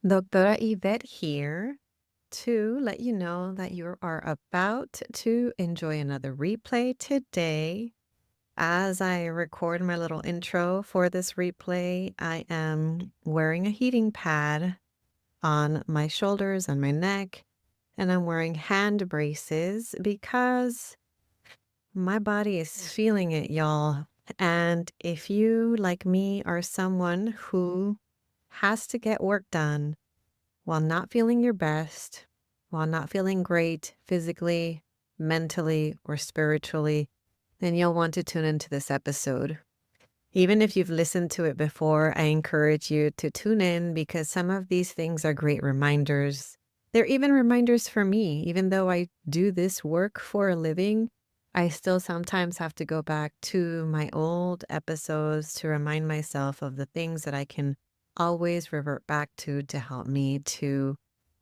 Doctora Yvette here to let you know that you are about to enjoy another replay today. As I record my little intro for this replay, I am wearing a heating pad on my shoulders and my neck, and I'm wearing hand braces because my body is feeling it, y'all. And if you, like me, are someone who has to get work done while not feeling your best, while not feeling great physically, mentally, or spiritually, then you'll want to tune into this episode. Even if you've listened to it before, I encourage you to tune in because some of these things are great reminders. They're even reminders for me. Even though I do this work for a living, I still sometimes have to go back to my old episodes to remind myself of the things that I can always revert back to help me to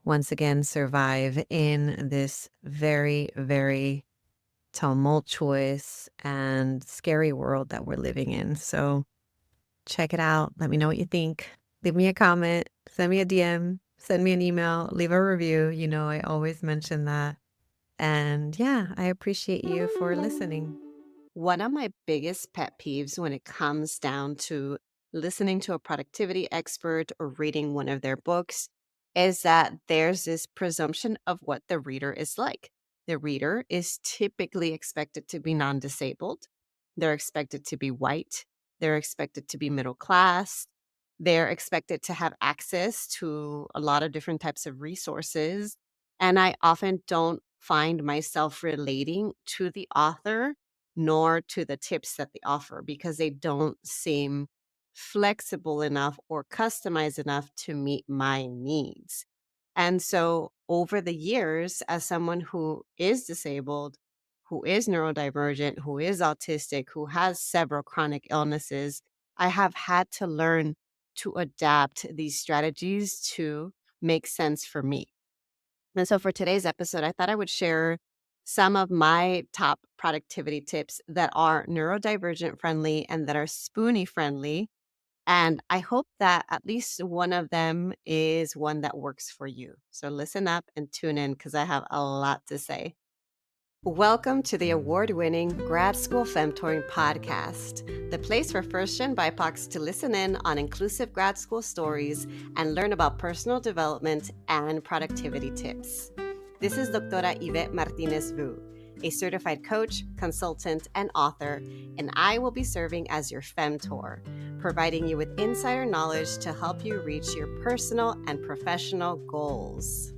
once again survive in this very, very tumultuous and scary world that we're living in. So check it out. Let me know what you think. Leave me a comment, send me a DM, send me an email, leave a review. You know, I always mention that. And yeah, I appreciate you for listening. One of my biggest pet peeves when it comes down to listening to a productivity expert or reading one of their books is that there's this presumption of what the reader is like. The reader is typically expected to be non disabled, they're expected to be white, they're expected to be middle class, they're expected to have access to a lot of different types of resources. And I often don't find myself relating to the author nor to the tips that they offer because they don't seem flexible enough or customized enough to meet my needs. And so, over the years, as someone who is disabled, who is neurodivergent, who is autistic, who has several chronic illnesses, I have had to learn to adapt these strategies to make sense for me. And so for today's episode, I thought I would share some of my top productivity tips that are neurodivergent friendly and that are spoonie friendly. And I hope that at least one of them is one that works for you. So listen up and tune in because I have a lot to say. Welcome to the award-winning Grad School Femtoring Podcast, the place for first-gen BIPOCs to listen in on inclusive grad school stories and learn about personal development and productivity tips. This is Doctora Yvette Martinez-Vu, a certified coach, consultant, and author, and I will be serving as your femtor, providing you with insider knowledge to help you reach your personal and professional goals.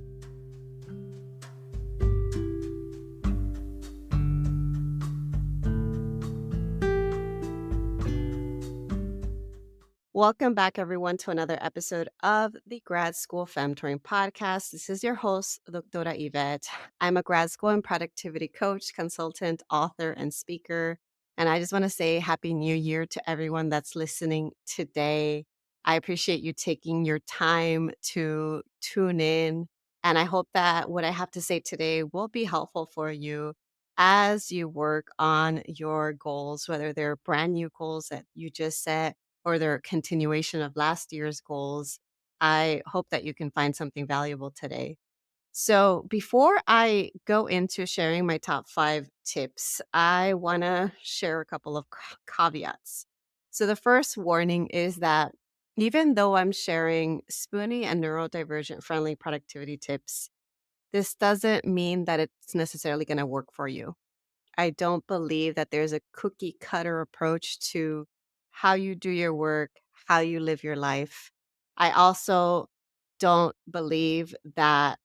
Welcome back, everyone, to another episode of the Grad School Femtoring Podcast. This is your host, Doctora Yvette. I'm a grad school and productivity coach, consultant, author, and speaker. And I just want to say Happy New Year to everyone that's listening today. I appreciate you taking your time to tune in. And I hope that what I have to say today will be helpful for you as you work on your goals, whether they're brand new goals that you just set or their continuation of last year's goals. I hope that you can find something valuable today. So, before I go into sharing my top 5 tips, I want to share a couple of caveats. So, the first warning is that even though I'm sharing spoonie and neurodivergent friendly productivity tips, this doesn't mean that it's necessarily going to work for you. I don't believe that there's a cookie cutter approach to how you do your work, how you live your life. I also don't believe that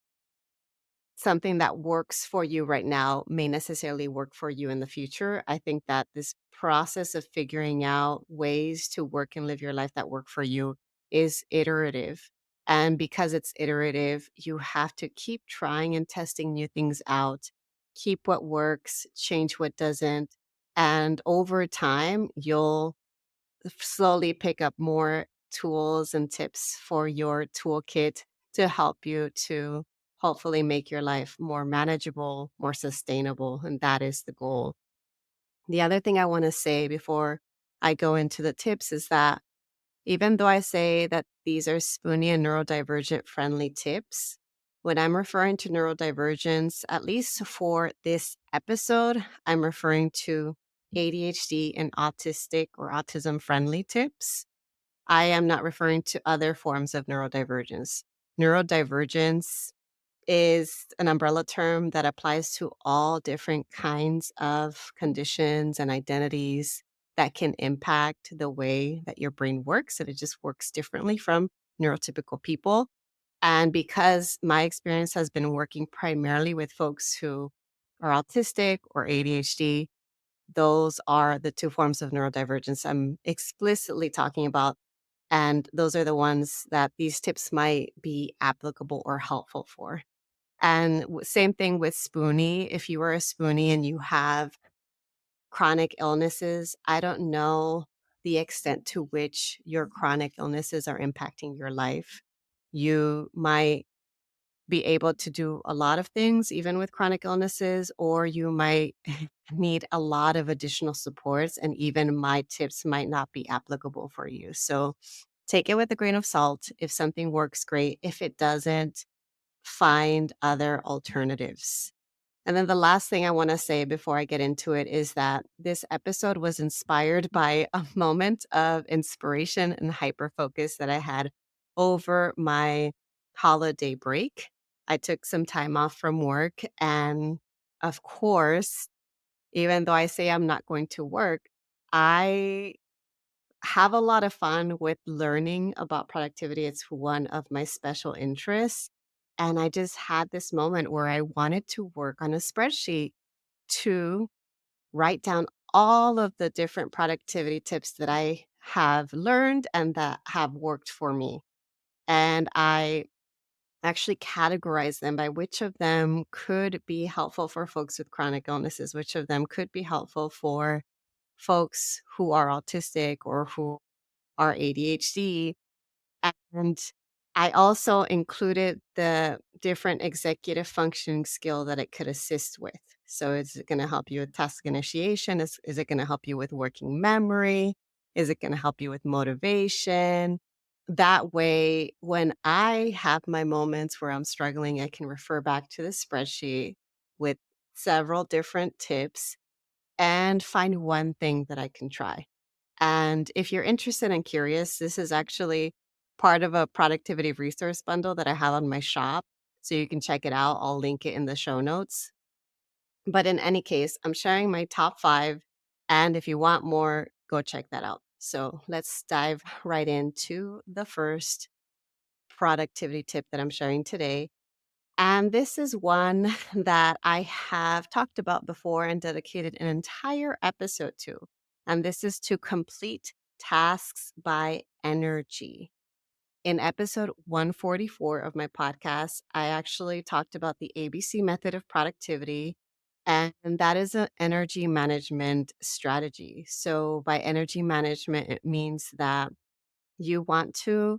something that works for you right now may necessarily work for you in the future. I think that this process of figuring out ways to work and live your life that work for you is iterative. And because it's iterative, you have to keep trying and testing new things out, keep what works, change what doesn't. And over time, you'll slowly pick up more tools and tips for your toolkit to help you to hopefully make your life more manageable, more sustainable. And that is the goal. The other thing I want to say before I go into the tips is that Even though I say that these are spoonie and neurodivergent friendly tips, when I'm referring to neurodivergence, at least for this episode, I'm referring to ADHD and autistic or autism friendly tips. I am not referring to other forms of neurodivergence. Neurodivergence is an umbrella term that applies to all different kinds of conditions and identities that can impact the way that your brain works, and it just works differently from neurotypical people. And because my experience has been working primarily with folks who are autistic or ADHD, those are the two forms of neurodivergence I'm explicitly talking about. And those are the ones that these tips might be applicable or helpful for. And same thing with Spoonie. If you are a Spoonie and you have chronic illnesses, I don't know the extent to which your chronic illnesses are impacting your life. You might be able to do a lot of things, even with chronic illnesses, or you might need a lot of additional supports, and even my tips might not be applicable for you. So take it with a grain of salt. If something works, great. If it doesn't, find other alternatives. And then the last thing I want to say before I get into it is that this episode was inspired by a moment of inspiration and hyper focus that I had over my holiday break. I took some time off from work. And of course, even though I say I'm not going to work, I have a lot of fun with learning about productivity. It's one of my special interests. And I just had this moment where I wanted to work on a spreadsheet to write down all of the different productivity tips that I have learned and that have worked for me. And I actually categorize them by which of them could be helpful for folks with chronic illnesses, which of them could be helpful for folks who are autistic or who are ADHD. And I also included the different executive functioning skill that it could assist with. So is it going to help you with task initiation? Is it going to help you with working memory? Is it going to help you with motivation? That way, when I have my moments where I'm struggling, I can refer back to the spreadsheet with several different tips and find one thing that I can try. And if you're interested and curious, this is actually part of a productivity resource bundle that I have on my shop. So you can check it out. I'll link it in the show notes. But in any case, I'm sharing my top 5. And if you want more, go check that out. So let's dive right into the first productivity tip that I'm sharing today. And this is one that I have talked about before and dedicated an entire episode to. And this is to complete tasks by energy. In episode 144 of my podcast, I actually talked about the ABC method of productivity, and that is an energy management strategy. So, by energy management, it means that you want to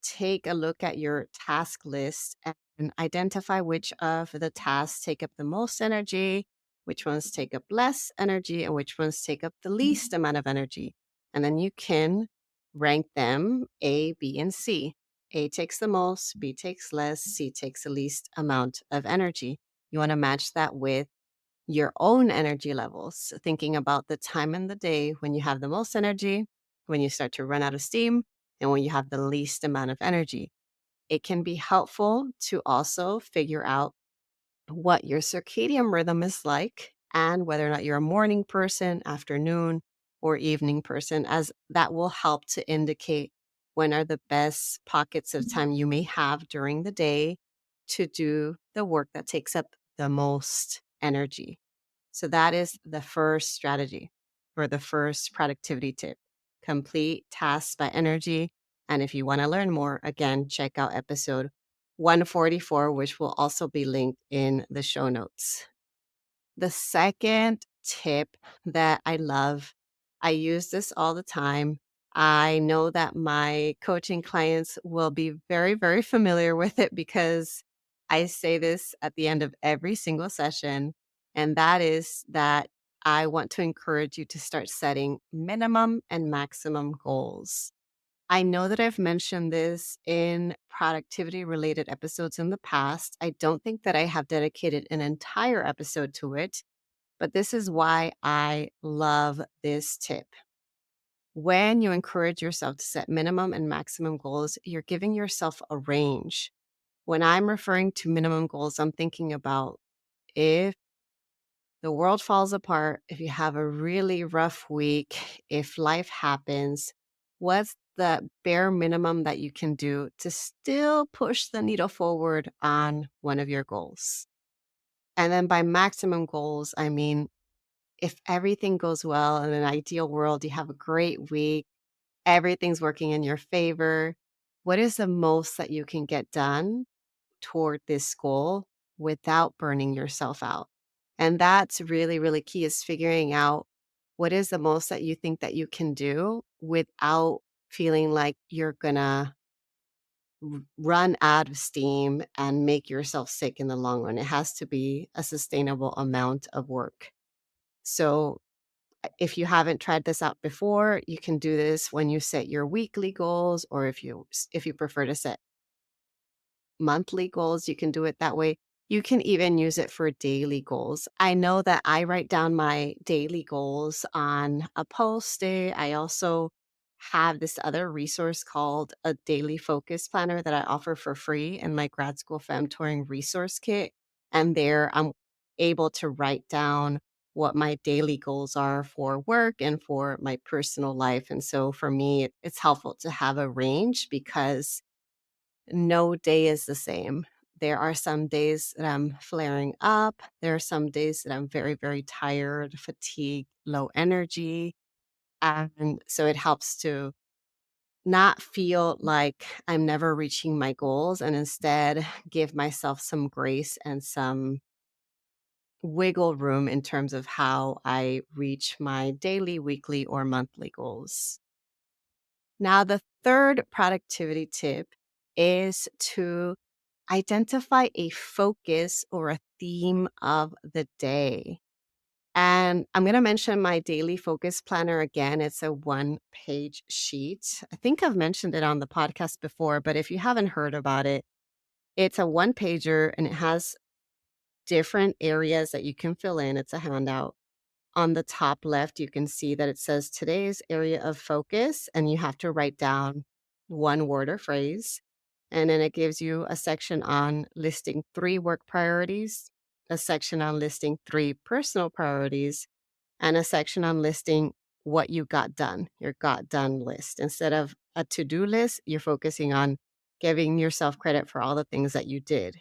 take a look at your task list and identify which of the tasks take up the most energy, which ones take up less energy, and which ones take up the least amount of energy. And then you can rank them A, B, and C. A takes the most, B takes less, C takes the least amount of energy. You want to match that with your own energy levels, thinking about the time in the day when you have the most energy, when you start to run out of steam, and when you have the least amount of energy. It can be helpful to also figure out what your circadian rhythm is like and whether or not you're a morning person, afternoon, or evening person, as that will help to indicate when are the best pockets of time you may have during the day to do the work that takes up the most energy. So that is the first strategy or the first productivity tip. Complete tasks by energy. And if you want to learn more, again, check out episode 144, which will also be linked in the show notes. The second tip that I love, I use this all the time. I know that my coaching clients will be very, very familiar with it because I say this at the end of every single session. And that is that I want to encourage you to start setting minimum and maximum goals. I know that I've mentioned this in productivity related episodes in the past. I don't think that I have dedicated an entire episode to it, but this is why I love this tip. When you encourage yourself to set minimum and maximum goals, you're giving yourself a range. When I'm referring to minimum goals, I'm thinking about if the world falls apart, if you have a really rough week, if life happens, what's the bare minimum that you can do to still push the needle forward on one of your goals? And then by maximum goals, I mean, if everything goes well in an ideal world, you have a great week, everything's working in your favor, what is the most that you can get done toward this goal without burning yourself out? And that's really, really key is figuring out what is the most that you think that you can do without feeling like you're gonna run out of steam and make yourself sick in the long run. It has to be a sustainable amount of work. So if you haven't tried this out before, you can do this when you set your weekly goals, or if you prefer to set monthly goals, you can do it that way. You can even use it for daily goals. I know that I write down my daily goals on a Post-it. I also have this other resource called a daily focus planner that I offer for free in my Grad School Femtoring resource kit. And there I'm able to write down what my daily goals are for work and for my personal life. And so for me, it's helpful to have a range because no day is the same. There are some days that I'm flaring up. There are some days that I'm very, very tired, fatigued, low energy. And so it helps to not feel like I'm never reaching my goals and instead give myself some grace and some wiggle room in terms of how I reach my daily, weekly, or monthly goals. Now, the third productivity tip is to identify a focus or a theme of the day. And I'm going to mention my daily focus planner again. It's a one-page sheet. I think I've mentioned it on the podcast before, but if you haven't heard about it, it's a one pager and it has different areas that you can fill in. It's a handout. On the top left, you can see that it says today's area of focus, and you have to write down one word or phrase. And then it gives you a section on listing 3 work priorities, a section on listing 3 personal priorities, and a section on listing what you got done, your got done list. Instead of a to do list, you're focusing on giving yourself credit for all the things that you did.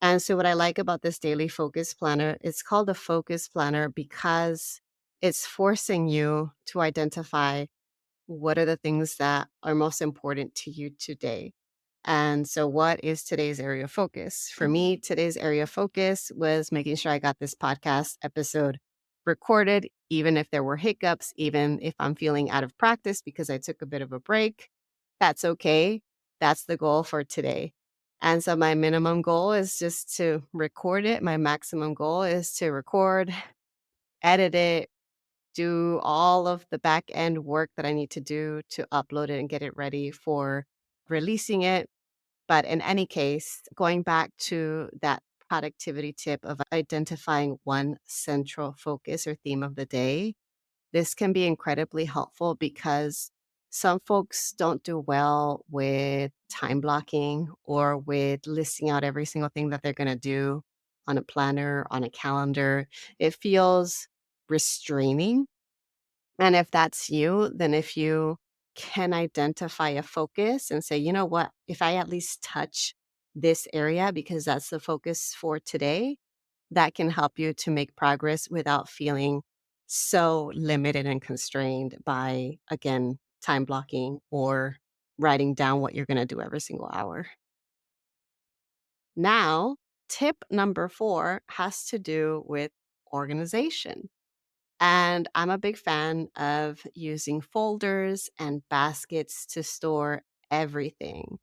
And so what I like about this daily focus planner, it's called a focus planner because it's forcing you to identify what are the things that are most important to you today. And so what is today's area of focus? For me, today's area of focus was making sure I got this podcast episode recorded, even if there were hiccups, even if I'm feeling out of practice because I took a bit of a break. That's okay. That's the goal for today. And so my minimum goal is just to record it. My maximum goal is to record, edit it, do all of the back end work that I need to do to upload it and get it ready for releasing it. But in any case, going back to that productivity tip of identifying one central focus or theme of the day, this can be incredibly helpful because some folks don't do well with time blocking or with listing out every single thing that they're going to do on a planner, on a calendar. It feels restraining. And if that's you, then if you can identify a focus and say, you know what, if I at least touch this area because that's the focus for today, that can help you to make progress without feeling so limited and constrained by, again, time blocking or writing down what you're going to do every single hour. Now, tip number 4 has to do with organization. And I'm a big fan of using folders and baskets to store everything.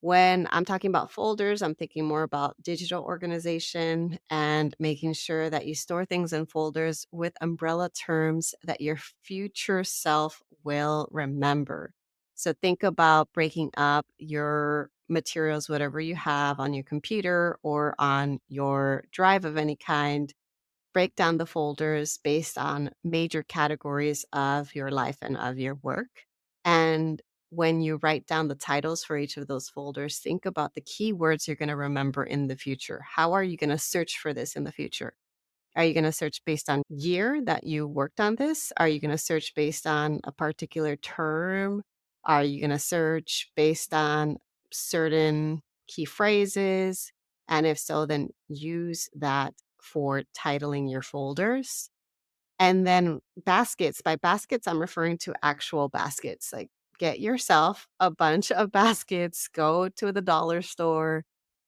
When I'm talking about folders, I'm thinking more about digital organization and making sure that you store things in folders with umbrella terms that your future self will remember. So think about breaking up your materials, whatever you have on your computer or on your drive of any kind. Break down the folders based on major categories of your life and of your work. And when you write down the titles for each of those folders, think about the keywords you're going to remember in the future. How are you going to search for this in the future? Are you going to search based on year that you worked on this? Are you going to search based on a particular term? Are you going to search based on certain key phrases? And if so, then use that for titling your folders. And then baskets. By baskets, I'm referring to actual baskets. Like get yourself a bunch of baskets, go to the dollar store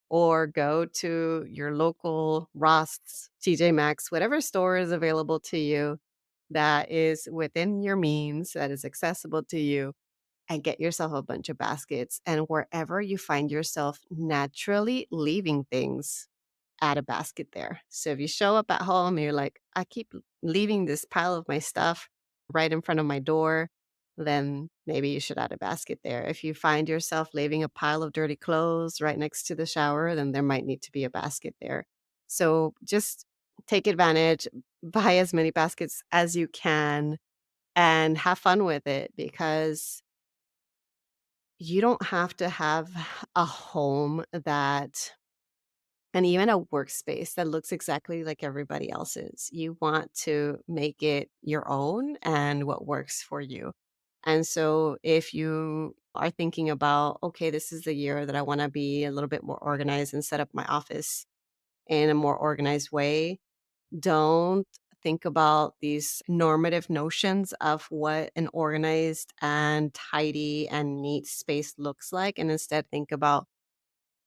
or go to your local Ross, TJ Maxx, whatever store is available to you that is within your means, that is accessible to you, and get yourself a bunch of baskets. And wherever you find yourself naturally leaving things, add a basket there. So if you show up at home and you're like, I keep leaving this pile of my stuff right in front of my door, then maybe you should add a basket there. If you find yourself leaving a pile of dirty clothes right next to the shower, then there might need to be a basket there. So just take advantage, buy as many baskets as you can, and have fun with it because you don't have to have a home that and even a workspace that looks exactly like everybody else's. You want to make it your own and what works for you. And so if you are thinking about, okay, this is the year that I want to be a little bit more organized and set up my office in a more organized way, don't think about these normative notions of what an organized and tidy and neat space looks like. And instead think about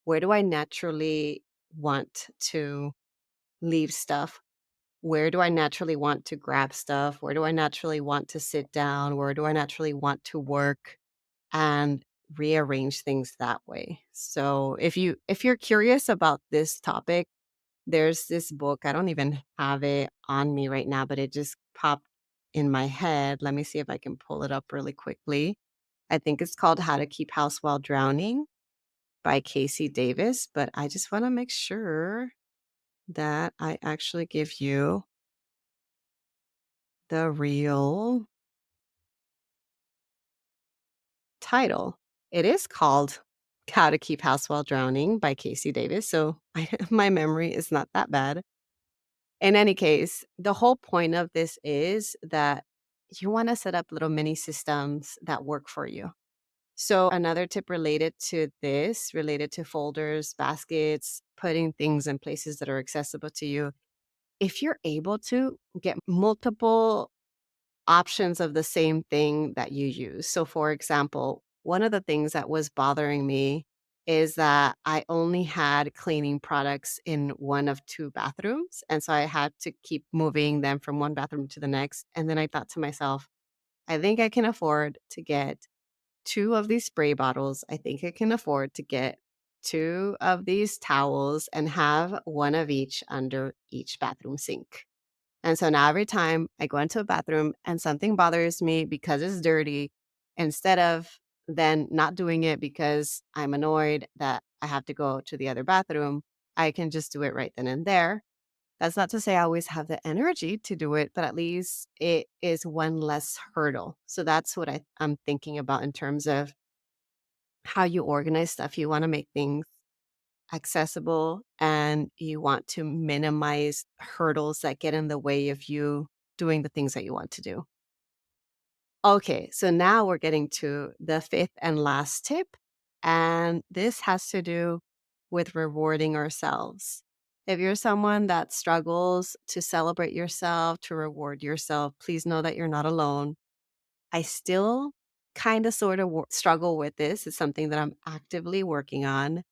where do I naturally want to leave stuff? Where do I naturally want to grab stuff? Where do I naturally want to sit down? Where do I naturally want to work? And rearrange things that way. So if you're curious about this topic, there's this book. I don't even have it on me right now, but it just popped in my head. Let me see if I can pull it up really quickly. I think it's called How to Keep House While Drowning by Casey Davis, but I just want to make sure that I actually give you the real title. It is called How to Keep House While Drowning by Casey Davis, so my memory is not that bad. In any case, the whole point of this is that you want to set up little mini systems that work for you. So another tip related to this, related to folders, baskets, putting things in places that are accessible to you, if you're able to get multiple options of the same thing that you use. So, for example, one of the things that was bothering me is that I only had cleaning products in one of two bathrooms. And so I had to keep moving them from one bathroom to the next. And then I thought to myself, I think I can afford to get two of these spray bottles. I think I can afford to get two of these towels and have one of each under each bathroom sink. And so now every time I go into a bathroom and something bothers me because it's dirty, instead of then not doing it because I'm annoyed that I have to go to the other bathroom, I can just do it right then and there. That's not to say I always have the energy to do it, but at least it is one less hurdle. So that's what I'm thinking about in terms of how you organize stuff. You want to make things accessible and you want to minimize hurdles that get in the way of you doing the things that you want to do. Okay, so now we're getting to the fifth and last tip, and this has to do with rewarding ourselves. If you're someone that struggles to celebrate yourself, to reward yourself, please know that you're not alone. I still kind of sort of struggle with this. It's something that I'm actively working on.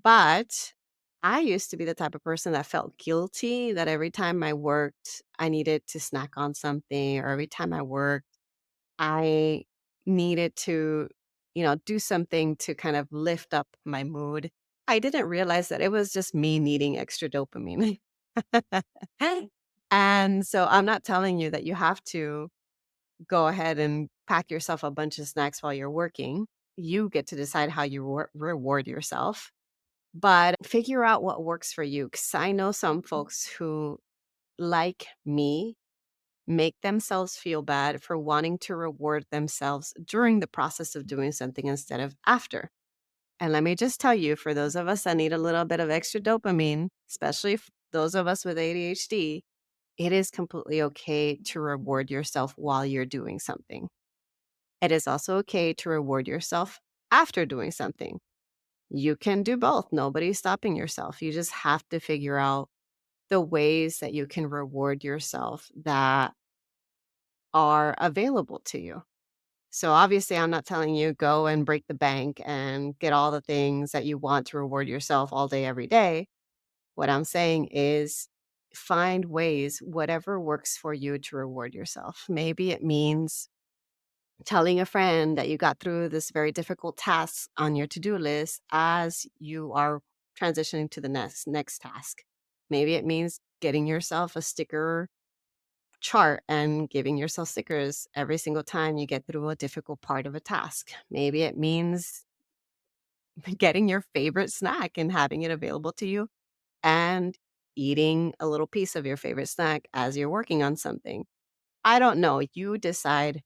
But I used to be the type of person that felt guilty that every time I worked, I needed to snack on something, or every time I worked, I needed to, do something to kind of lift up my mood. I didn't realize that it was just me needing extra dopamine. And so I'm not telling you that you have to go ahead and pack yourself a bunch of snacks while you're working. You get to decide how you reward yourself, but figure out what works for you. Because I know some folks who, like me, make themselves feel bad for wanting to reward themselves during the process of doing something instead of after. And let me just tell you, for those of us that need a little bit of extra dopamine, especially those of us with ADHD, it is completely okay to reward yourself while you're doing something. It is also okay to reward yourself after doing something. You can do both. Nobody's stopping yourself. You just have to figure out the ways that you can reward yourself that are available to you. So obviously, I'm not telling you go and break the bank and get all the things that you want to reward yourself all day, every day. What I'm saying is find ways, whatever works for you, to reward yourself. Maybe it means telling a friend that you got through this very difficult task on your to-do list as you are transitioning to the next task. Maybe it means getting yourself a sticker chart and giving yourself stickers every single time you get through a difficult part of a task. Maybe it means getting your favorite snack and having it available to you and eating a little piece of your favorite snack as you're working on something. I don't know. You decide.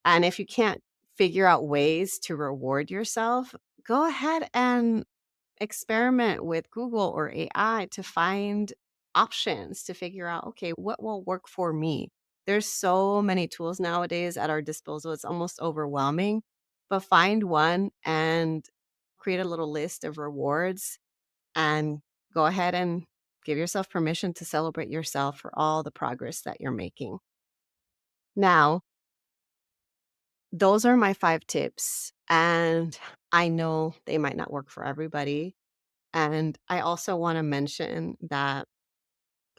And if you can't figure out ways to reward yourself, go ahead and experiment with Google or AI to find options to figure out, okay, what will work for me? There's so many tools nowadays at our disposal. It's almost overwhelming, but find one and create a little list of rewards and go ahead and give yourself permission to celebrate yourself for all the progress that you're making. Now, those are my 5 tips, and I know they might not work for everybody. And I also wanna mention that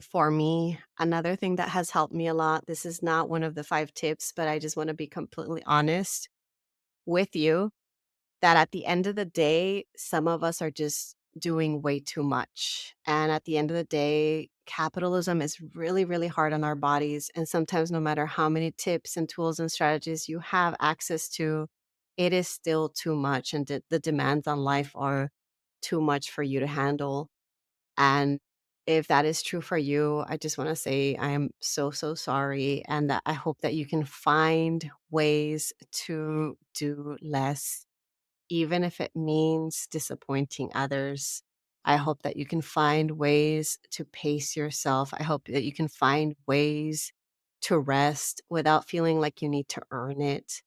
for me, another thing that has helped me a lot, this is not one of the 5 tips, but I just wanna be completely honest with you, that at the end of the day, some of us are just doing way too much. And at the end of the day, capitalism is really, really hard on our bodies. And sometimes, no matter how many tips and tools and strategies you have access to, it is still too much. And the demands on life are too much for you to handle. And if that is true for you, I just want to say I am so, so sorry. And that I hope that you can find ways to do less, even if it means disappointing others. I hope that you can find ways to pace yourself. I hope that you can find ways to rest without feeling like you need to earn it.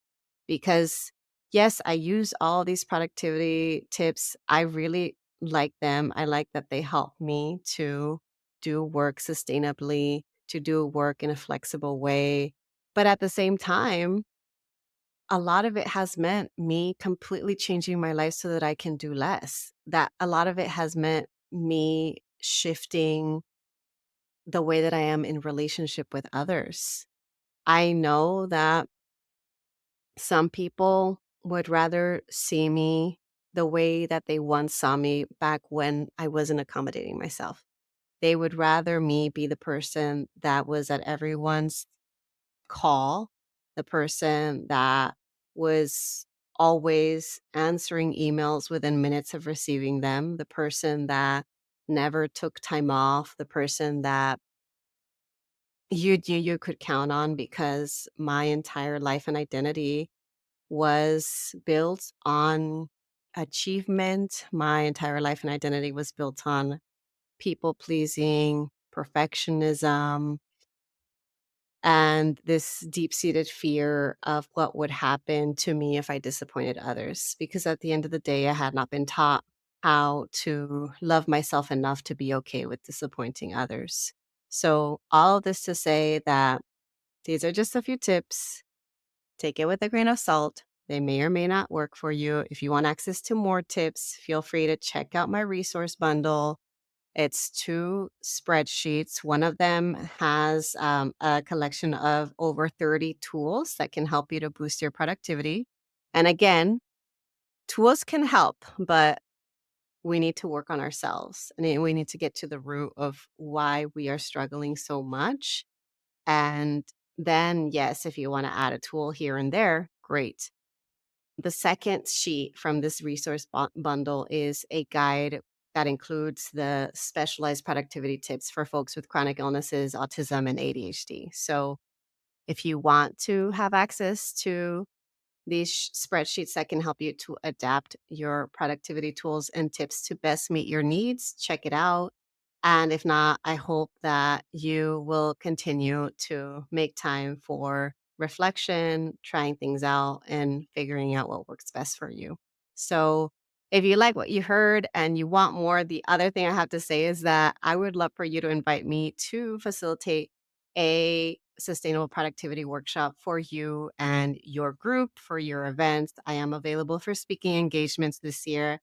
Because, yes, I use all these productivity tips. I really like them. I like that they help me to do work sustainably, to do work in a flexible way. But at the same time, a lot of it has meant me completely changing my life so that I can do less. That a lot of it has meant me shifting the way that I am in relationship with others. I know that some people would rather see me the way that they once saw me back when I wasn't accommodating myself. They would rather me be the person that was at everyone's call, the person that was always answering emails within minutes of receiving them, the person that never took time off, the person that you could count on, because my entire life and identity was built on achievement. My entire life and identity was built on people pleasing, perfectionism, and this deep-seated fear of what would happen to me if I disappointed others. Because at the end of the day, I had not been taught how to love myself enough to be okay with disappointing others. So, all of this to say that these are just a few tips. Take it with a grain of salt. They may or may not work for you. If you want access to more tips, feel free to check out my resource bundle. It's 2 spreadsheets. One of them has a collection of over 30 tools that can help you to boost your productivity. And again, tools can help, but we need to work on ourselves, and we need to get to the root of why we are struggling so much. And then yes, if you want to add a tool here and there, great. The second sheet from this resource bundle is a guide that includes the specialized productivity tips for folks with chronic illnesses, autism, and ADHD. So if you want to have access to these spreadsheets that can help you to adapt your productivity tools and tips to best meet your needs, check it out. And if not, I hope that you will continue to make time for reflection, trying things out, and figuring out what works best for you. So, if you like what you heard and you want more, the other thing I have to say is that I would love for you to invite me to facilitate a sustainable productivity workshop for you and your group for your events. I am available for speaking engagements this year.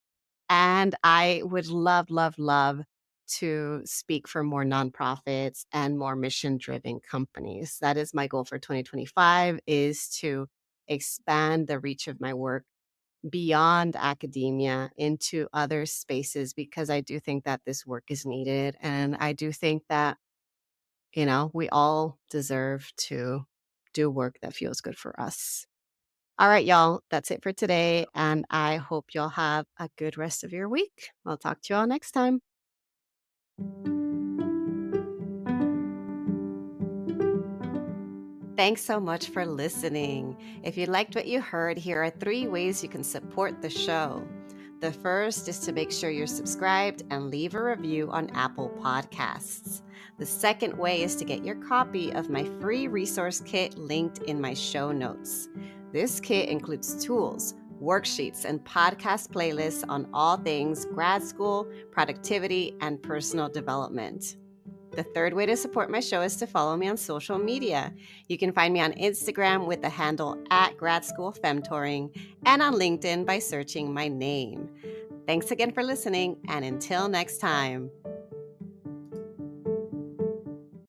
And I would love, love, love to speak for more nonprofits and more mission-driven companies. That is my goal for 2025 is to expand the reach of my work beyond academia into other spaces because I do think that this work is needed. And I do think that, we all deserve to do work that feels good for us. All right, y'all, that's it for today. And I hope y'all have a good rest of your week. I'll talk to you all next time. Thanks so much for listening. If you liked what you heard, here are 3 ways you can support the show. The first is to make sure you're subscribed and leave a review on Apple Podcasts. The second way is to get your copy of my free resource kit linked in my show notes. This kit includes tools, worksheets, and podcast playlists on all things grad school, productivity, and personal development. The third way to support my show is to follow me on social media. You can find me on Instagram with the handle @Grad School Femtoring and on LinkedIn by searching my name. Thanks again for listening, and until next time.